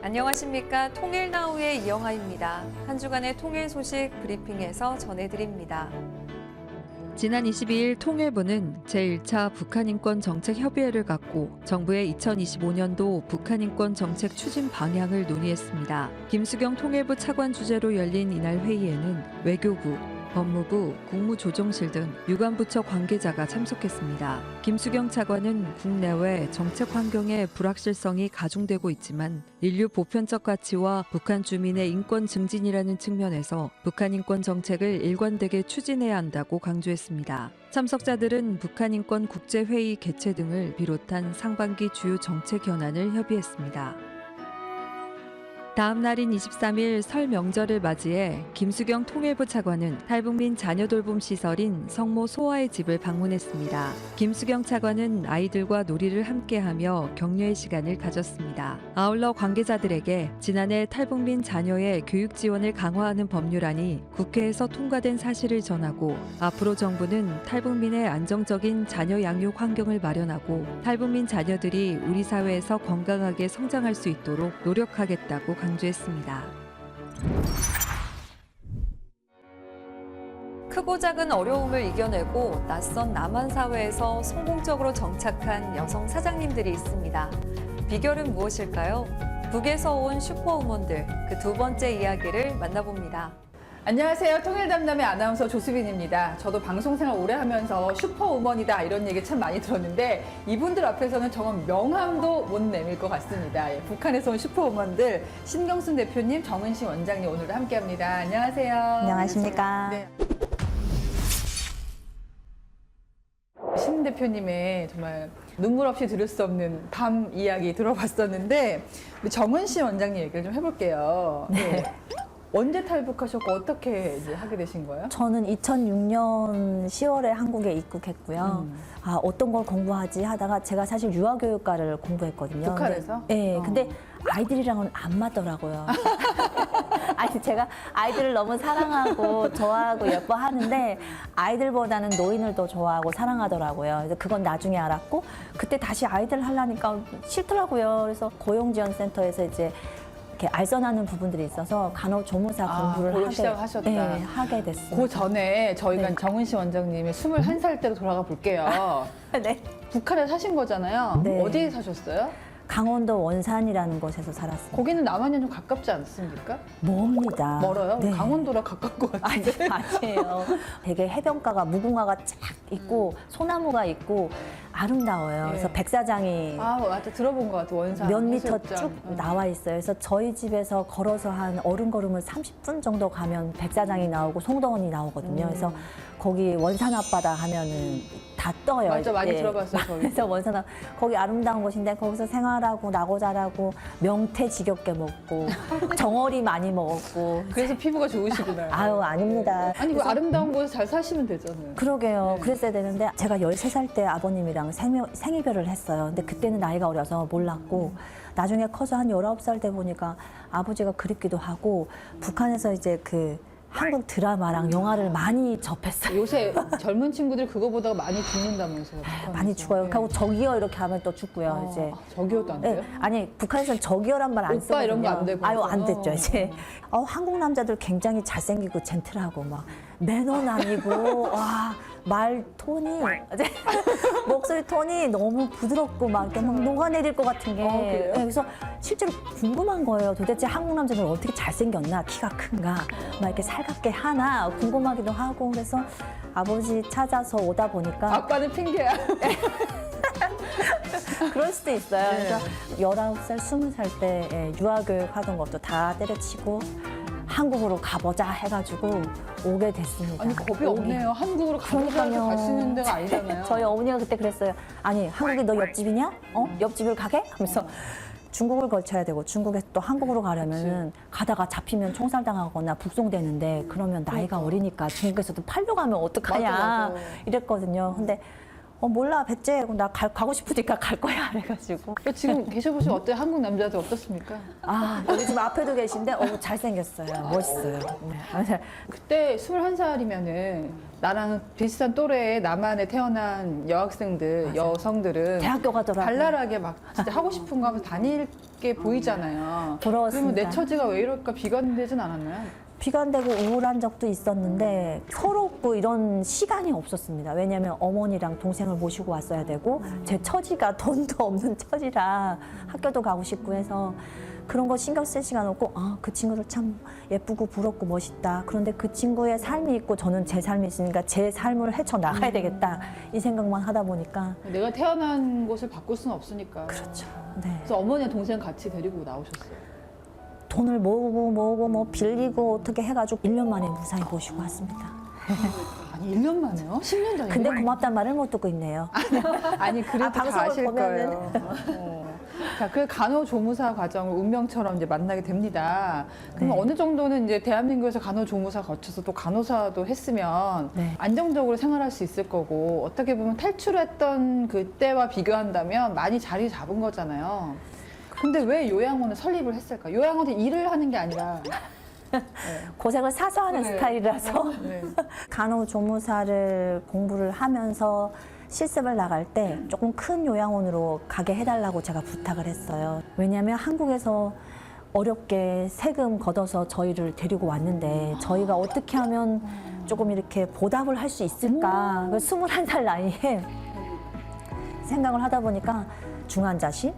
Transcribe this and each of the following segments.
안녕하십니까. 통일나우의 이영하입니다. 한 주간의 통일 소식 브리핑에서 전해드립니다. 지난 22일 통일부는 제1차 북한인권정책협의회를 갖고 정부의 2025년도 북한인권 정책 추진 방향을 논의했습니다. 김수경 통일부 차관 주재로 열린 이날 회의에는 외교부, 법무부, 국무조정실 등 유관부처 관계자가 참석했습니다. 김수경 차관은 국내외 정책 환경의 불확실성이 가중되고 있지만 인류 보편적 가치와 북한 주민의 인권 증진이라는 측면에서 북한 인권 정책을 일관되게 추진해야 한다고 강조했습니다. 참석자들은 북한 인권 국제회의 개최 등을 비롯한 상반기 주요 정책 현안을 협의했습니다. 다음 날인 23일 설 명절을 맞이해 김수경 통일부 차관은 탈북민 자녀 돌봄 시설인 성모 소아의 집을 방문했습니다. 김수경 차관은 아이들과 놀이를 함께하며 격려의 시간을 가졌습니다. 아울러 관계자들에게 지난해 탈북민 자녀의 교육 지원을 강화하는 법률안이 국회에서 통과된 사실을 전하고 앞으로 정부는 탈북민의 안정적인 자녀 양육 환경을 마련하고 탈북민 자녀들이 우리 사회에서 건강하게 성장할 수 있도록 노력하겠다고 강조했습니다. 크고 작은 어려움을 이겨내고 낯선 남한 사회에서 성공적으로 정착한 여성 사장님들이 있습니다. 비결은 무엇일까요? 북에서 온 슈퍼우먼들, 그 두 번째 이야기를 만나봅니다. 안녕하세요. 통일담담의 아나운서 조수빈입니다. 저도 방송생활 오래 하면서 슈퍼우먼이다 이런 얘기 참 많이 들었는데 이분들 앞에서는 정말 명함도 못 내밀 것 같습니다. 예, 북한에서 온 슈퍼우먼들 신경순 대표님, 정은신 원장님 오늘도 함께합니다. 안녕하세요. 안녕하십니까. 네. 신 대표님의 정말 눈물 없이 들을 수 없는 밤 이야기 들어봤었는데 우리 정은신 원장님 얘기를 좀 해볼게요. 네. 언제 탈북하셨고 어떻게 이제 하게 되신 거예요? 저는 2006년 10월에 한국에 입국했고요. 어떤 걸 공부하지 하다가 제가 사실 유아교육과를 공부했거든요. 북한에서? 네. 근데 아이들이랑은 안 맞더라고요. 아니, 제가 아이들을 너무 사랑하고 좋아하고 예뻐하는데 아이들보다는 노인을 더 좋아하고 사랑하더라고요. 그래서 그건 나중에 알았고 그때 다시 아이들 하려니까 싫더라고요. 그래서 고용지원센터에서 이제 알선하는 부분들이 있어서 간호조무사 공부를 시작하셨다. 네, 하게 됐어요. 그 전에 저희가 네. 정은신 원장님의 21살 때로 돌아가 볼게요. 네. 북한에 사신 거잖아요. 네. 어디에 사셨어요? 강원도 원산이라는 곳에서 살았어요. 거기는 남한이랑 좀 가깝지 않습니까? 멉니다. 멀어요? 네. 강원도랑 가까울 것 같은데. 아니에요. 되게 해변가가 무궁화가 쫙 있고 소나무가 있고 아름다워요. 예. 그래서 백사장이 맞다. 들어본 것 같아. 원산. 몇 미터 해수욕장. 쭉 나와 있어요. 그래서 저희 집에서 걸어서 한 어른걸음을 30분 정도 가면 백사장이 나오고 송도원이 나오거든요. 그래서 거기 원산 앞바다 하면은 다 떠요. 맞아, 많이 예. 들어봤어요, 저희. 그래서 원산 앞 거기 아름다운 곳인데 거기서 생활하고 나고 자라고 명태 지겹게 먹고 정어리 많이 먹었고. 그래서 피부가 좋으시구나. 아유, 아닙니다. 아니, 그 아름다운 곳에서 잘 사시면 되잖아요. 그러게요. 네. 그랬어야 되는데 제가 13살 때 아버님이랑 생이별을 했어요. 근데 그때는 나이가 어려서 몰랐고 나중에 커서 한 19살 돼 보니까 아버지가 그립기도 하고 북한에서 이제 그 한국 드라마랑 영화를 많이 접했어요. 요새 젊은 친구들 그거 보다가 많이 죽는다면서요. 북한에서. 많이 죽어요. 네. 그리고 저기요 이렇게 하면 또 죽고요. 이제. 저기요도 안 돼요? 네, 아니 북한에서는 저기요란 말 안 오빠 쓰거든요. 이런 거안 되고. 아유, 안 됐죠 이제. 한국 남자들 굉장히 잘생기고 젠틀하고 막 매너는 아니고 와 말 톤이 목소리 톤이 너무 부드럽고 막 이렇게 막 녹아내릴 것 같은 게. 그래요? 네, 그래서 실제로 궁금한 거예요. 도대체 한국 남자들 어떻게 잘생겼나, 키가 큰가, 막 이렇게 살갑게 하나 궁금하기도 하고 그래서 아버지 찾아서 오다 보니까 아빠는 핑계야. 그럴 수도 있어요. 네. 그래서 19살, 20살 때 유아교육 하던 것도 다 때려치고 한국으로 가보자 해가지고 오게 됐습니다. 아니, 겁이 없네요. 한국으로 가보자고 갈 수 있는 데가 아니잖아요. 저희 어머니가 그때 그랬어요. 아니, 한국이 너 옆집이냐? 옆집을 가게? 하면서 중국을 거쳐야 되고 중국에서 또 한국으로 가려면 가다가 잡히면 총살당하거나 북송되는데 그러면 나이가 어리니까 중국에서도 팔려가면 어떡하냐 맞아. 이랬거든요. 근데 몰라 배째 나 가고 싶으니까 갈 거야 그래가지고 지금 계셔보시면 어때요? 한국 남자들 어떻습니까? 여기 지금 앞에도 계신데 잘생겼어요. 멋있어요. 네. 그때 21살이면은 나랑 비슷한 또래의 남한에 태어난 여학생들, 여성들은 대학교 가더라고요. 발랄하게 막 진짜 하고 싶은 거 하면서 다닐 게 보이잖아요. 부러웠습니다. 그러면 내 처지가 왜 이럴까 비관되진 않았나요? 비관되고 우울한 적도 있었는데 서럽고 이런 시간이 없었습니다. 왜냐하면 어머니랑 동생을 모시고 왔어야 되고 제 처지가 돈도 없는 처지라 학교도 가고 싶고 해서 그런 거 신경 쓸 시간 없고 그 친구들 참 예쁘고 부럽고 멋있다. 그런데 그 친구의 삶이 있고 저는 제 삶이 있으니까 제 삶을 헤쳐나가야 되겠다. 이 생각만 하다 보니까 내가 태어난 곳을 바꿀 수는 없으니까. 그렇죠. 네. 그래서 어머니와 동생 같이 데리고 나오셨어요. 돈을 모으고 뭐 빌리고 어떻게 해가지고 1년 만에 무사히 모시고 왔습니다. 아니 1년 만에요? 10년 전이요? 근데 고맙단 말을 못 듣고 있네요. 아니 그래도 다 방송을 아실 보면은. 거예요. 자, 그 간호조무사 과정을 운명처럼 이제 만나게 됩니다. 그러면 네. 어느 정도는 이제 대한민국에서 간호조무사 거쳐서 또 간호사도 했으면 네. 안정적으로 생활할 수 있을 거고 어떻게 보면 탈출했던 그때와 비교한다면 많이 자리 잡은 거잖아요. 근데 왜 요양원을 설립을 했을까? 요양원은 일을 하는 게 아니라 고생을 사서 하는 네. 스타일이라서 네. 간호조무사를 공부를 하면서 실습을 나갈 때 조금 큰 요양원으로 가게 해달라고 제가 부탁을 했어요. 왜냐하면 한국에서 어렵게 세금 걷어서 저희를 데리고 왔는데 저희가 어떻게 하면 조금 이렇게 보답을 할 수 있을까. 21살 나이에 생각을 하다 보니까 중환자실,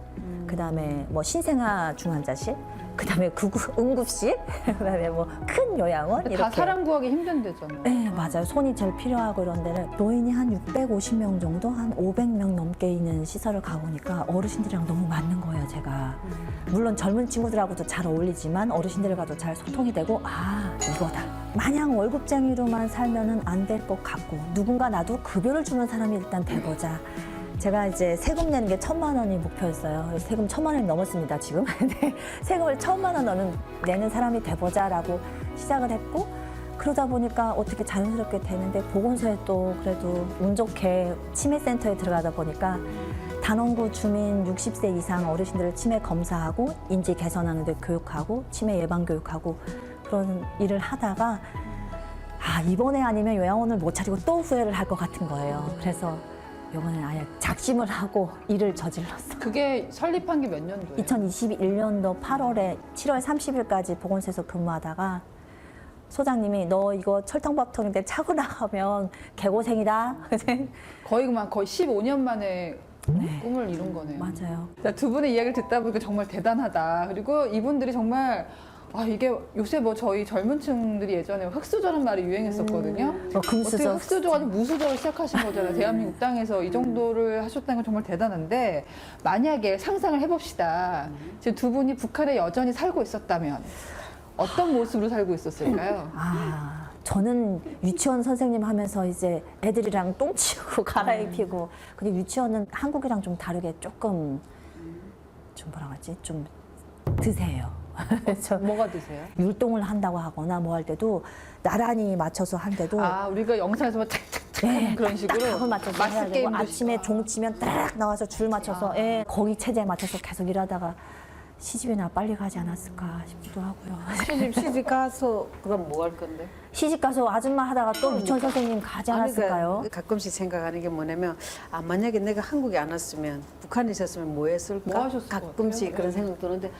그다음에 뭐 신생아 중환자실, 그다음에 응급실, 그다음에 뭐 큰 요양원 다 이렇게. 사람 구하기 힘든 데잖아요. 네, 맞아요. 손이 제일 필요하고 이런 데는 노인이 한 650명 정도, 한 500명 넘게 있는 시설을 가보니까 어르신들이랑 너무 맞는 거예요, 제가. 물론 젊은 친구들하고도 잘 어울리지만 어르신들과도 잘 소통이 되고, 이거다. 마냥 월급쟁이로만 살면은 안 될 것 같고, 누군가 나도 급여를 주는 사람이 일단 돼보자. 제가 이제 세금 내는 게 1,000만 원이 목표였어요. 그래서 세금 1,000만 원이 넘었습니다, 지금. 근데 세금을 1,000만 원 내는 사람이 돼보자라고 시작을 했고, 그러다 보니까 어떻게 자연스럽게 되는데, 보건소에 또 그래도 운 좋게 치매센터에 들어가다 보니까 단원구 주민 60세 이상 어르신들을 치매 검사하고, 인지 개선하는 데 교육하고, 치매 예방 교육하고, 그런 일을 하다가, 이번에 아니면 요양원을 못 차리고 또 후회를 할 것 같은 거예요. 그래서 이번에 아예 작심을 하고 일을 저질렀어요. 그게 설립한 게 몇 년도예요? 2021년도 8월에 7월 30일까지 보건소에서 근무하다가 소장님이 너 이거 철통밥통인데 차고 나가면 개고생이다. 거의 15년 만에 꿈을 이룬 거네요. 맞아요. 자, 두 분의 이야기를 듣다 보니까 정말 대단하다. 그리고 이분들이 정말 이게 요새 뭐 저희 젊은 층들이 예전에 흑수저라는 말이 유행했었거든요. 어떻게 금수저. 흑수저가 아니고 무수저를 시작하신 거잖아요. 대한민국 땅에서 이 정도를 하셨다는 건 정말 대단한데 만약에 상상을 해봅시다. 지금 두 분이 북한에 여전히 살고 있었다면 어떤 모습으로 살고 있었을까요? 저는 유치원 선생님 하면서 이제 애들이랑 똥 치우고 갈아입히고 근데 유치원은 한국이랑 좀 다르게 조금 좀 뭐라 그러지? 좀 드세요. 그래서 뭐가 드세요? 율동을 한다고 하거나 뭐 할 때도 나란히 맞춰서 한데도 우리가 영상에서 막 착착착 그런 식으로 딱딱하고 맞춰서 해야 마스 되고 게임도 아침에 종 치면 딱 나와서 줄 맞춰서 거기 체제에 맞춰서 계속 일하다가 시집이나 빨리 가지 않았을까 싶기도 하고요. 시집 가서 그럼 뭐 할 건데? 시집 가서 아줌마 하다가 또 유치원 선생님 가지 않았을까요? 그러니까 가끔씩 생각하는 게 뭐냐면 만약에 내가 한국에 안 왔으면 북한에 있었으면 뭐 했을까? 뭐 하셨을 것 가끔씩 같아요? 그런 생각 드는데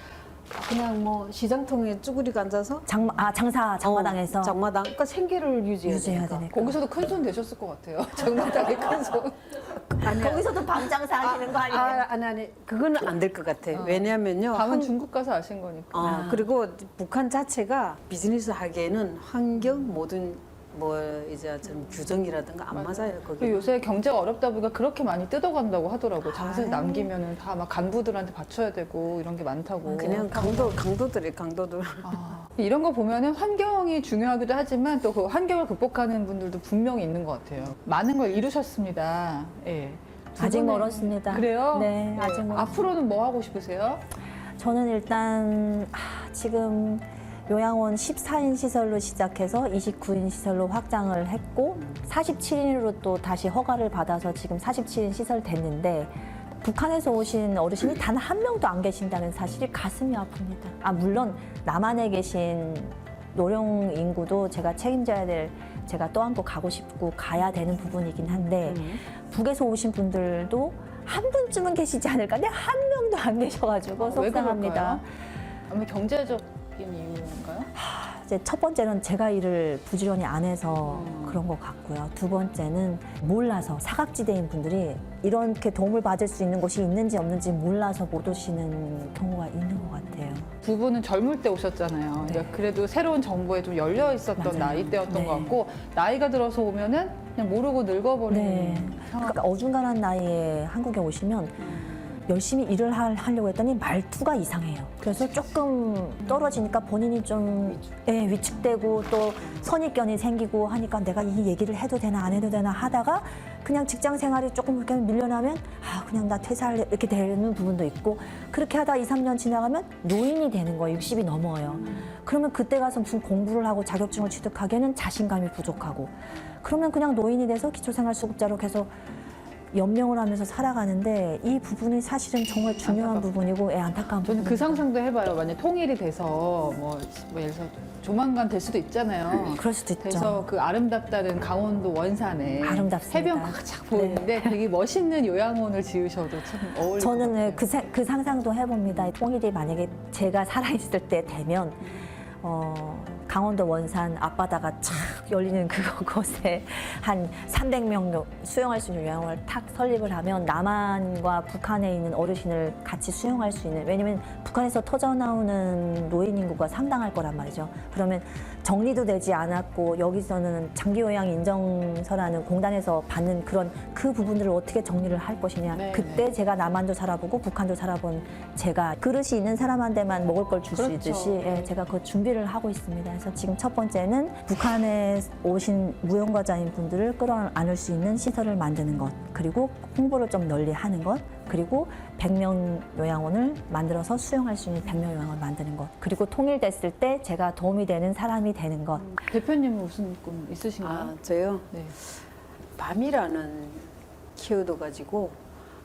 그냥 뭐 시장통에 쭈그리고 앉아서 장마당에서 장마당 그러니까 생계를 유지해야 되니까. 되니까. 거기서도 큰 손 되셨을 것 같아요. 장마당에 큰 손. 거기서도 밤 장사 하시는 거 아니에요? 아니 그거는 안 될 것 같아. 왜냐면요. 밤은 중국 가서 아신 거니까. 그리고 북한 자체가 비즈니스 하기에는 환경 모든 뭐 이제 좀 규정이라든가 안 맞아요 거기. 그리고 요새 경제가 어렵다 보니까 그렇게 많이 뜯어간다고 하더라고요. 장사에 남기면은 다 막 간부들한테 바쳐야 되고 이런 게 많다고. 그냥 강도들. 이런 거 보면은 환경이 중요하기도 하지만 또 그 환경을 극복하는 분들도 분명히 있는 것 같아요. 많은 걸 이루셨습니다. 예. 두 아직 분의- 멀었습니다. 그래요? 네, 아직 멀었습니다. 앞으로는 뭐 하고 싶으세요? 저는 일단 지금 요양원 14인 시설로 시작해서 29인 시설로 확장을 했고 47인으로 또 다시 허가를 받아서 지금 47인 시설 됐는데 북한에서 오신 어르신이 단 한 명도 안 계신다는 사실이 가슴이 아픕니다. 아, 물론 남한에 계신 노령 인구도 제가 책임져야 될, 제가 떠안고 가고 싶고 가야 되는 부분이긴 한데 북에서 오신 분들도 한 분쯤은 계시지 않을까? 근데 한 명도 안 계셔가지고 왜 속상합니다. 그럴까요? 아마 경제적인 이유인가요? 이제 첫 번째는 제가 일을 부지런히 안 해서 그런 것 같고요. 두 번째는 몰라서 사각지대인 분들이 이렇게 도움을 받을 수 있는 곳이 있는지 없는지 몰라서 못 오시는 경우가 있는 것 같아요. 두 분은 젊을 때 오셨잖아요. 그러니까 그래도 새로운 정보에 좀 열려 있었던 맞아요. 나이대였던 네. 것 같고 나이가 들어서 오면은 그냥 모르고 늙어버리는 네. 상황. 그러니까 어중간한 나이에 한국에 오시면 열심히 일을 하려고 했더니 말투가 이상해요. 그래서 조금 떨어지니까 본인이 좀 위축되고 또 선입견이 생기고 하니까 내가 이 얘기를 해도 되나 안 해도 되나 하다가 그냥 직장 생활이 조금 그렇게 밀려나면 그냥 나 퇴사할래 이렇게 되는 부분도 있고 그렇게 하다 2, 3년 지나가면 노인이 되는 거예요. 60이 넘어요. 그러면 그때 가서 무슨 공부를 하고 자격증을 취득하기에는 자신감이 부족하고 그러면 그냥 노인이 돼서 기초생활수급자로 계속 연명을 하면서 살아가는데 이 부분이 사실은 정말 중요한 부분이고 안타까운 저는 그 부분입니다. 상상도 해봐요. 만약 통일이 돼서 뭐 예를 들어서 조만간 될 수도 있잖아요. 그럴 수도 있죠. 그래서 그 아름답다는 강원도 원산에 아름답습니다. 해변가가 쫙 보이는데 되게 멋있는 요양원을 지으셔도 참 어울릴 것 저는 같아요. 그 상상도 해봅니다. 통일이 만약에 제가 살아있을 때 되면 강원도 원산 앞바다가 쫙 열리는 그곳에 한 300명 수용할 수 있는 요양원을 탁 설립을 하면 남한과 북한에 있는 어르신을 같이 수용할 수 있는, 왜냐면 북한에서 터져나오는 노인 인구가 상당할 거란 말이죠. 그러면 정리도 되지 않았고 여기서는 장기 요양 인정서라는 공단에서 받는 그런 그 부분들을 어떻게 정리를 할 것이냐. 네, 그때 네. 제가 남한도 살아보고 북한도 살아본 제가 그릇이 있는 사람한테만 먹을 걸 줄 수 그렇죠. 있듯이 제가 그 준비를 하고 있습니다. 그래서 지금 첫 번째는 북한에 오신 무용가자인 분들을 끌어안을 수 있는 시설을 만드는 것, 그리고 홍보를 좀 널리 하는 것, 그리고 100명 요양원을 만들어서 수용할 수 있는 100명 요양원을 만드는 것, 그리고 통일됐을 때 제가 도움이 되는 사람이 되는 것. 대표님은 무슨 꿈 있으신가요? 저요? 네. 밤이라는 키워드 가지고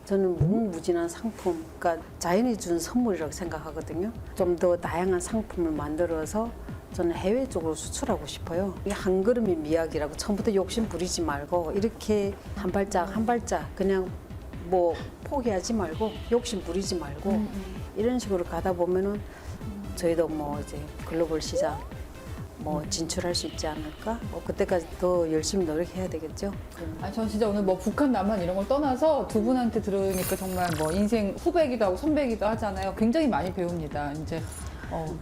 저는 무궁무진한 상품, 그러니까 자연이 준 선물이라고 생각하거든요. 좀 더 다양한 상품을 만들어서 저는 해외 쪽으로 수출하고 싶어요. 이 한 걸음의 미학이라고 처음부터 욕심 부리지 말고 이렇게 한 발짝 한 발짝 그냥 뭐 포기하지 말고 욕심 부리지 말고 이런 식으로 가다 보면은 저희도 뭐 이제 글로벌 시장 뭐 진출할 수 있지 않을까? 뭐 그때까지 더 열심히 노력해야 되겠죠. 아니, 전 진짜 오늘 뭐 북한, 남한 이런 걸 떠나서 두 분한테 들으니까 정말 뭐 인생 후배기도 하고 선배기도 하잖아요. 굉장히 많이 배웁니다. 이제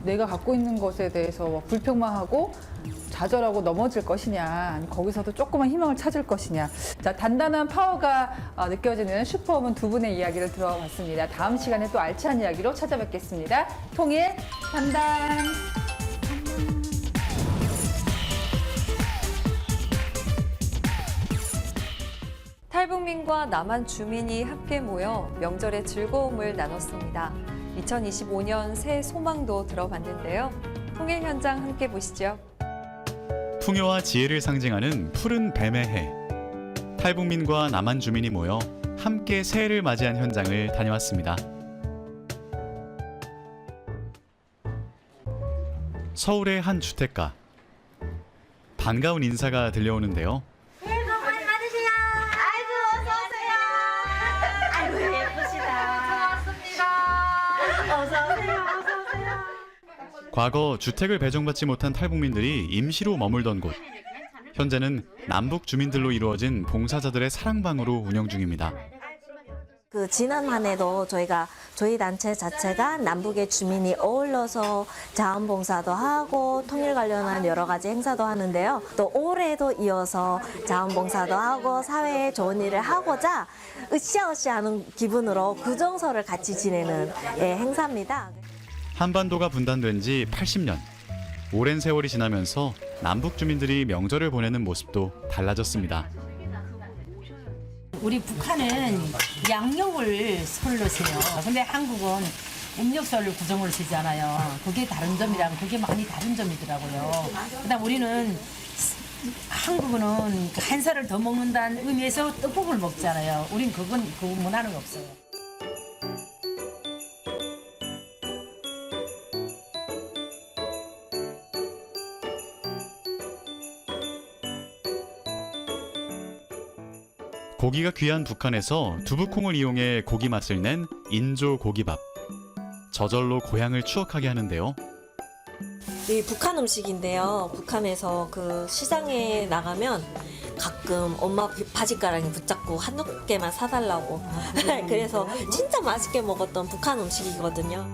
내가 갖고 있는 것에 대해서 뭐 불평만 좌절하고 넘어질 것이냐, 아니면 거기서도 조그만 희망을 찾을 것이냐. 자, 단단한 파워가 느껴지는 슈퍼우먼 두 분의 이야기를 들어봤습니다. 다음 시간에 또 알찬 이야기로 찾아뵙겠습니다. 통일 담당. 탈북민과 남한 주민이 함께 모여 명절의 즐거움을 나눴습니다. 2025년 새해 소망도 들어봤는데요. 통일 현장 함께 보시죠. 풍요와 지혜를 상징하는 푸른 뱀의 해. 탈북민과 남한 주민이 모여 함께 새해를 맞이한 현장을 다녀왔습니다. 서울의 한 주택가. 반가운 인사가 들려오는데요. 새해 복 많이 받으세요. 아이고 어서 오세요. 아이고 예쁘시다. 고맙습니다. 어서 오세요. 어서 오세요. 과거 주택을 배정받지 못한 탈북민들이 임시로 머물던 곳. 현재는 남북 주민들로 이루어진 봉사자들의 사랑방으로 운영 중입니다. 지난 한 해도 저희 단체 자체가 남북의 주민이 어울러서 자원봉사도 하고 통일 관련한 여러 가지 행사도 하는데요. 또 올해도 이어서 자원봉사도 하고 사회에 좋은 일을 하고자 으쌰으쌰 하는 기분으로 구정설을 같이 지내는 행사입니다. 한반도가 분단된 지 80년. 오랜 세월이 지나면서 남북 주민들이 명절을 보내는 모습도 달라졌습니다. 우리 북한은 양력을 설로 세요. 근데 한국은 음력설을 구정을 쓰잖아요. 그게 다른 점이랑 그게 많이 다른 점이더라고요. 그다음 우리는 한국은 한 살을 더 먹는다는 의미에서 떡국을 먹잖아요. 우린 그 문화는 없어요. 고기가 귀한 북한에서 두부콩을 이용해 고기 맛을 낸 인조 고기밥. 저절로 고향을 추억하게 하는데요. 이 북한 음식인데요. 북한에서 그 시장에 나가면 가끔 엄마 바지가랑이 붙잡고 한두 개만 사달라고. 그래서 진짜 맛있게 먹었던 북한 음식이거든요.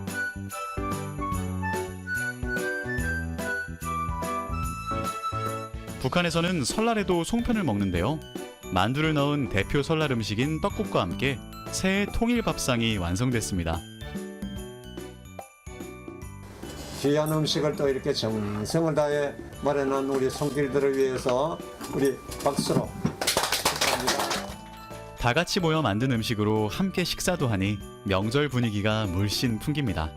북한에서는 설날에도 송편을 먹는데요. 만두를 넣은 대표 설날 음식인 떡국과 함께 새해 통일 밥상이 완성됐습니다. 귀한 음식을 또 이렇게 정성을 다해 마련한 우리 손길들을 위해서 우리 박수로 축하합니다. 다 같이 모여 만든 음식으로 함께 식사도 하니 명절 분위기가 물씬 풍깁니다.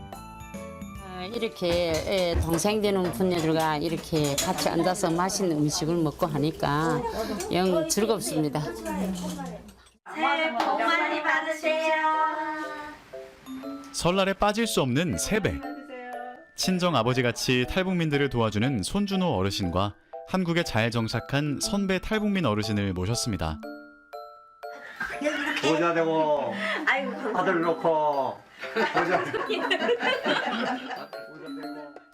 이렇게 동생 되는 분들과 이렇게 같이 앉아서 맛있는 음식을 먹고 하니까 영 즐겁습니다. 새해 복 많이 받으세요. 설날에 빠질 수 없는 세배. 친정 아버지같이 탈북민들을 도와주는 손준호 어르신과 한국에 잘 정착한 선배 탈북민 어르신을 모셨습니다. 보자 되고 아들 놓고 보자.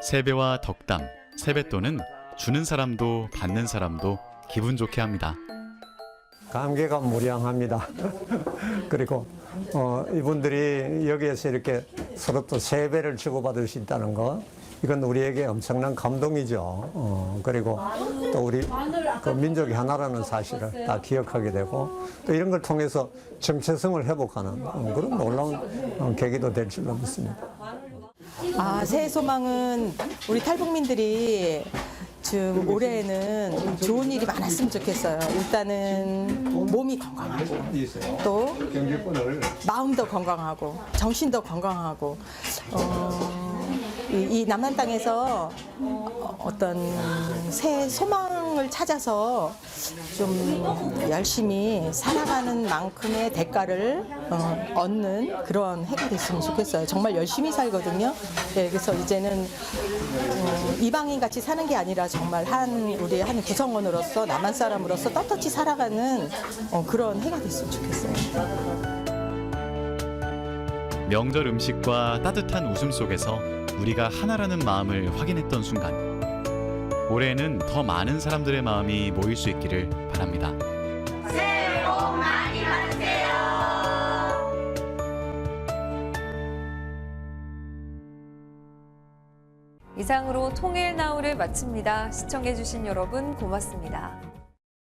세배와 덕담, 세뱃돈은 주는 사람도 받는 사람도 기분 좋게 합니다. 감개가 무량합니다. 그리고 이분들이 여기에서 이렇게 서로 또 세배를 주고받을 수 있다는 거, 이건 우리에게 엄청난 감동이죠. 그리고 또 우리 그 민족이 하나라는 사실을 다 기억하게 되고, 또 이런 걸 통해서 정체성을 회복하는 그런 놀라운 계기도 될 줄로 믿습니다. 새해 소망은 우리 탈북민들이 좀 올해에는 좋은 일이 많았으면 좋겠어요. 일단은 몸이 건강하고 또 마음도 건강하고 정신도 건강하고 이 남한 땅에서 어떤 새 소망을 찾아서 좀 열심히 살아가는 만큼의 대가를 얻는 그런 해가 됐으면 좋겠어요. 정말 열심히 살거든요. 네, 그래서 이제는 이방인 같이 사는 게 아니라 정말 우리 한 구성원으로서 남한 사람으로서 떳떳이 살아가는 그런 해가 됐으면 좋겠어요. 명절 음식과 따뜻한 웃음 속에서 우리가 하나라는 마음을 확인했던 순간, 올해에는 더 많은 사람들의 마음이 모일 수 있기를 바랍니다. 새해 복 많이 받으세요. 이상으로 통일나우를 마칩니다. 시청해주신 여러분 고맙습니다.